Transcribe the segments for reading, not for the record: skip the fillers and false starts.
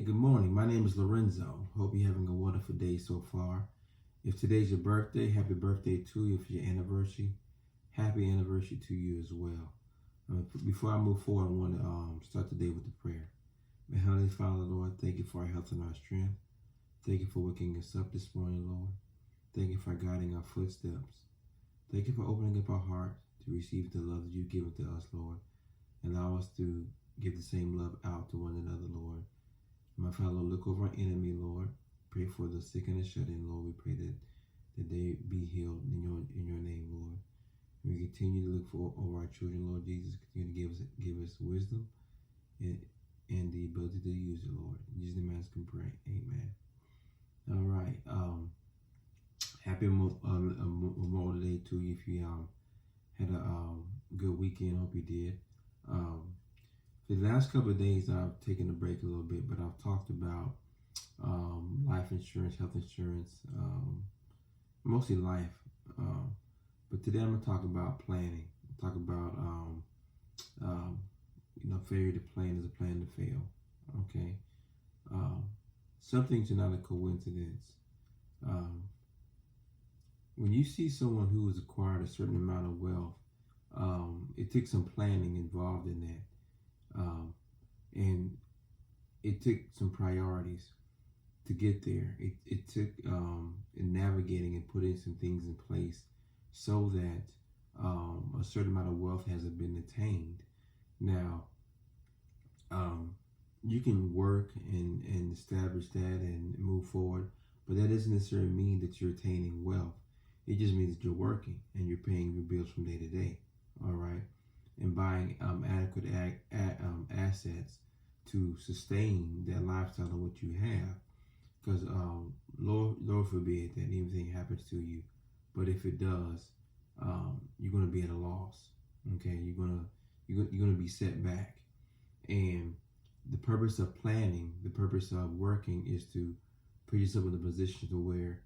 good morning. My name is Lorenzo. Hope you're having a wonderful day so far. If today's your birthday, happy birthday to you. If it's your anniversary, happy anniversary to you as well. Before I move forward, I want to start the day with a prayer. May Heavenly Father, Lord, thank you for our health and our strength. Thank you for waking us up this morning, Lord. Thank you for guiding our footsteps. Thank you for opening up our heart to receive the love that you've given to us, Lord. Allow us to give the same love out to one another, Lord. My Father, look over our enemy, Lord. Pray for the sick and the shut-in, Lord. We pray that they be healed in your name, Lord. And we continue to look for over our children, Lord Jesus. Continue to give us wisdom and the ability to use it, Lord. In Jesus' name, I can pray. Amen. All right. Happy Memorial Day to you. If you had a good weekend, hope you did. For the last couple of days, I've taken a break a little bit, but I've talked about life insurance, health insurance, mostly life. But today I'm going to talk about planning. Talk about, failure to plan is a plan to fail. Okay. Some things are not a coincidence. When you see someone who has acquired a certain amount of wealth, it took some planning involved in that. And it took some priorities to get there. It took navigating and putting some things in place so that a certain amount of wealth hasn't been attained. Now, you can work and establish that and move forward, but that doesn't necessarily mean that you're attaining wealth. It just means that you're working and you're paying your bills from day to day. All right. And buying adequate assets to sustain that lifestyle of what you have. Because Lord forbid that anything happens to you. But if it does, you're going to be at a loss. Okay, you're gonna be set back. And the purpose of planning, the purpose of working, is to put yourself in a position to where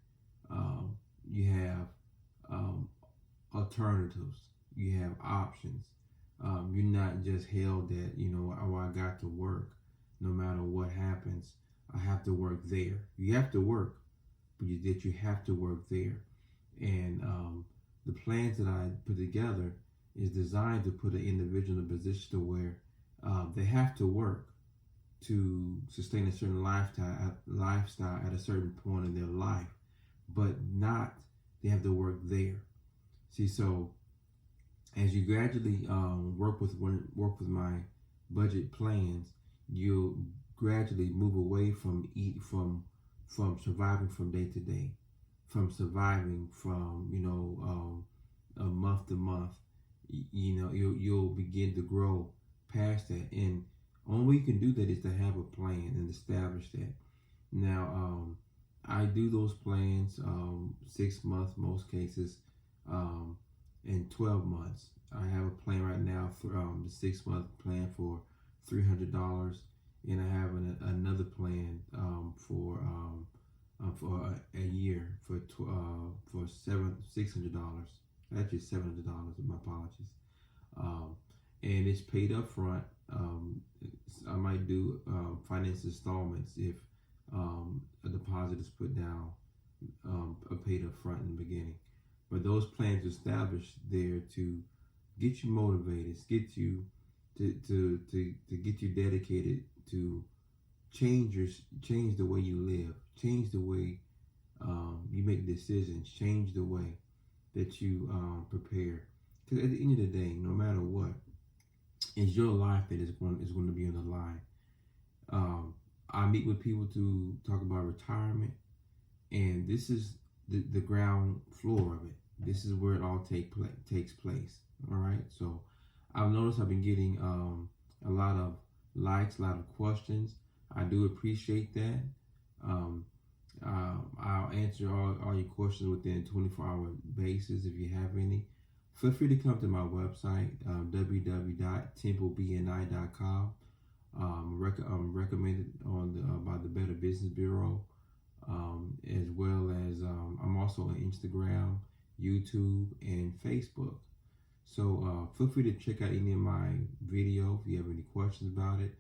you have alternatives, you have options. You're not just held that, I got to work. No matter what happens, I have to work there. You have to work, but you have to work there. And the plans that I put together is designed to put an individual in a position to where they have to work to sustain a certain lifestyle at a certain point in their life, but not they have to work there. See, so as you gradually work with my budget plans, you'll gradually move away from surviving from day to day, from surviving from month to month. You'll begin to grow past that, and only way you can do that is to have a plan and establish that. Now, I do those plans 6 months, most cases. In 12 months. I have a plan right now for the 6-month plan for $300, and I have another plan for a year for $600. Actually, $700. My apologies. And it's paid up front. I might do finance installments if a deposit is put down, paid up front in the beginning. But those plans are established there to get you motivated, get you to get you dedicated to change the way you live, change the way you make decisions, change the way that you prepare. Because at the end of the day, no matter what, it's your life that is going to be on the line. I meet with people to talk about retirement, and this is the ground floor of it. This is where it all takes place. All right. So I've noticed I've been getting a lot of likes, a lot of questions. I do appreciate that. I'll answer all your questions within a 24-hour basis if you have any. Feel free to come to my website, www.templebni.com. I'm recommended by the Better Business Bureau, as well as I'm also on Instagram, YouTube, and Facebook. So feel free to check out any of my videos if you have any questions about it.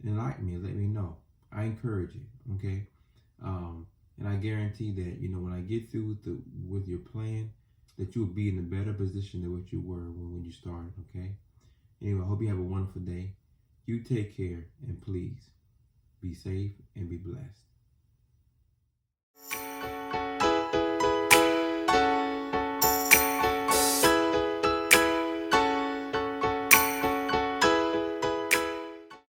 Enlighten me and let me know. I encourage it. Okay. And I guarantee that, you know, when I get through with your plan, that you'll be in a better position than what you were when you started. Okay. Anyway, I hope you have a wonderful day. You take care, and please be safe and be blessed.